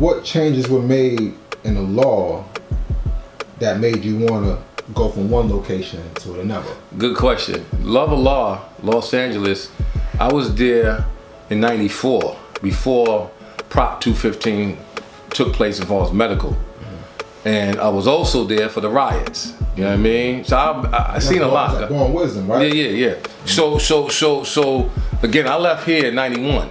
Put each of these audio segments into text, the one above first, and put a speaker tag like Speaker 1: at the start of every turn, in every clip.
Speaker 1: what changes were made in the law that made you want to go from one location to another?
Speaker 2: Good question. Love of Law, Los Angeles. I was there in '94 before Prop 215 took place as far as medical, and I was also there for the riots. You know what I mean? So I seen a lot.
Speaker 1: That's born wisdom, right?
Speaker 2: Yeah. So again, I left here in '91.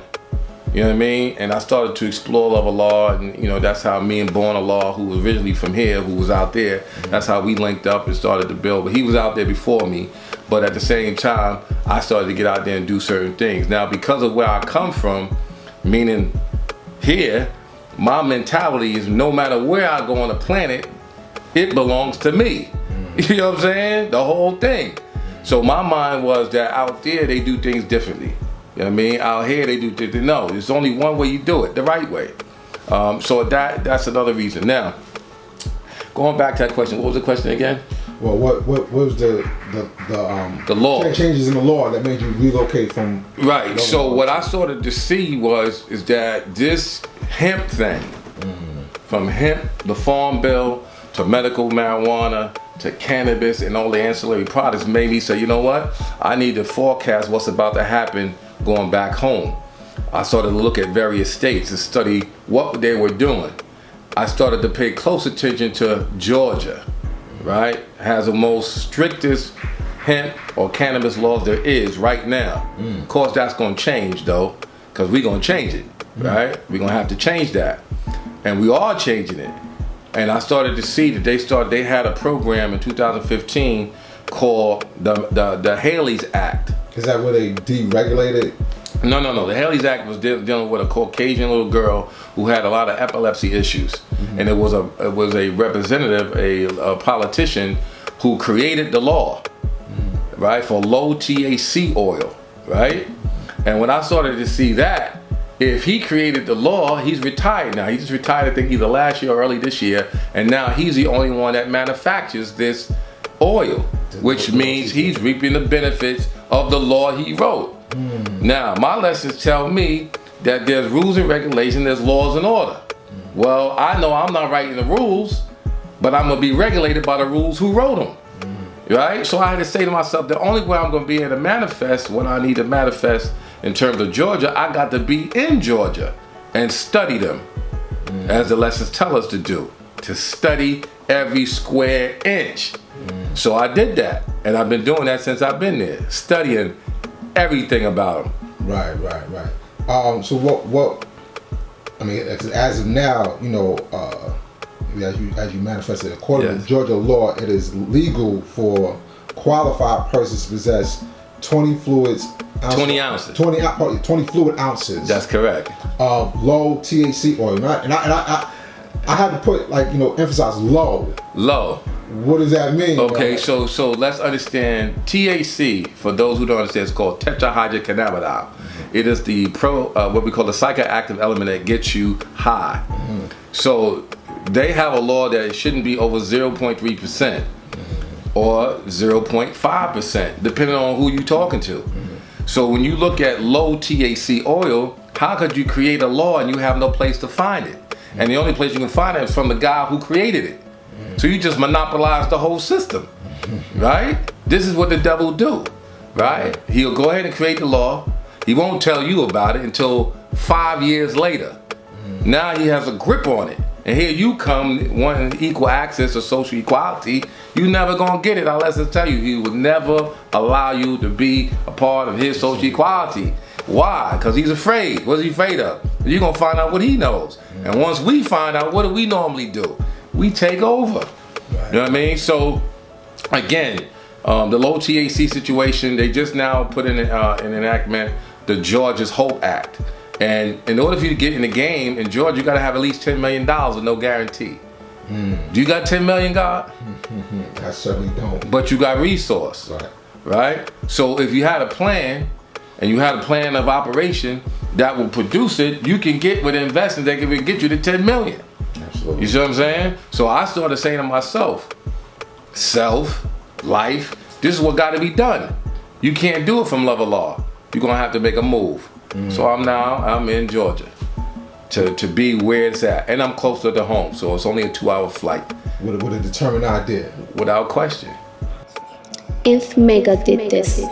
Speaker 2: You know what I mean? And I started to explore love of law, and you know that's how me and Born of Law, who was originally from here, who was out there, that's how we linked up and started to build. But he was out there before me. But at the same time, I started to get out there and do certain things. Now, because of where I come from, meaning here, my mentality is no matter where I go on the planet, it belongs to me. You know what I'm saying? The whole thing. So my mind was that out there they do things differently. You know what I mean? Out here they do things. No, there's only one way you do it, the right way. So that's another reason. Now, going back to that question, what was the question again?
Speaker 1: Well, what was the
Speaker 2: law
Speaker 1: changes in the law that made you relocate from?
Speaker 2: Right. So what I started to see is that this hemp thing, from hemp, the farm bill, to medical marijuana, to cannabis and all the ancillary products, made me say, you know what? I need to forecast what's about to happen going back home. I started to look at various states and study what they were doing. I started to pay close attention to Georgia, right? Has the most strictest hemp or cannabis laws there is right now. Of course, that's going to change though, because we're going to change it, right? We're going to have to change that. And we are changing it. And I started to see that they had a program in 2015 called the Haley's Act.
Speaker 1: Is that where they deregulated?
Speaker 2: No. The Haley's Act was dealing with a Caucasian little girl who had a lot of epilepsy issues, and it was a representative, a politician, who created the law, right, for low THC oil, right. And when I started to see that, if he created the law, he's retired now. He just retired, I think, either last year or early this year, and now he's the only one that manufactures this oil, which means he's reaping the benefits of the law he wrote. Now, my lessons tell me that there's rules and regulations, there's laws and order. Well, I know I'm not writing the rules, but I'm gonna be regulated by the rules who wrote them, right? So I had to say to myself, the only way I'm gonna be able to manifest what I need to manifest in terms of Georgia, I got to be in Georgia and study them, as the lessons tell us to do, to study every square inch. So I did that, and I've been doing that since I've been there, studying everything about them.
Speaker 1: Right. So what? I mean, as of now, you know, as you manifested, according to Georgia law, it is legal for qualified persons to possess 20 fluid ounces. 20 fluid ounces.
Speaker 2: That's correct.
Speaker 1: Of low THC oil, and I had to put, like, you know, emphasize low.
Speaker 2: Low.
Speaker 1: What does that mean?
Speaker 2: Okay, so let's understand THC. For those who don't understand, it's called tetrahydrocannabinol. It is the what we call the psychoactive element that gets you high. So they have a law that it shouldn't be over 0.3% or 0.5%, depending on who you're talking to. So when you look at low THC oil, how could you create a law and you have no place to find it? And the only place you can find it is from the guy who created it. So you just monopolize the whole system, right? This is what the devil do, right? He'll go ahead and create the law. He won't tell you about it until 5 years later. Now he has a grip on it. And here you come wanting equal access or social equality. You never gonna get it unless I tell you he would never allow you to be a part of his social equality. Why? Because he's afraid. What's he afraid of? You're gonna find out what he knows. And once we find out, what do we normally do? We take over. You know what I mean? So again, the low THC situation, they just now put in an enactment, the Georgia's Hope Act. And in order for you to get in the game in Georgia, you got to have at least $10 million with no guarantee. Do you got 10 million, God?
Speaker 1: I certainly don't.
Speaker 2: But you got resource, right? So if you had a plan, and you had a plan of operation that will produce it, you can get with investment that can get you to 10 million.
Speaker 1: Absolutely.
Speaker 2: You see what I'm saying? So I started saying to myself, life, this is what got to be done. You can't do it from love of law. You're going to have to make a move. So I'm in Georgia. to be where it's at, and I'm closer to home, so it's only a 2-hour flight.
Speaker 1: With a determined idea.
Speaker 2: Without question.
Speaker 3: If Mecca did this.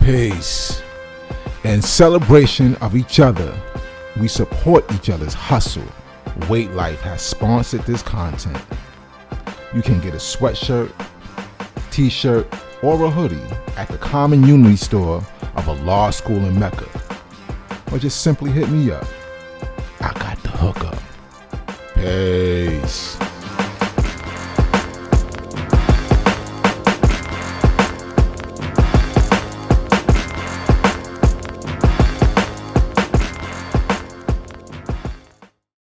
Speaker 4: Peace. In celebration of each other, we support each other's hustle. Weight Life has sponsored this content. You can get a sweatshirt, t-shirt, or a hoodie at the Common Unity store of a law school in Mecca. Or just simply hit me up. I got the hookup. Peace.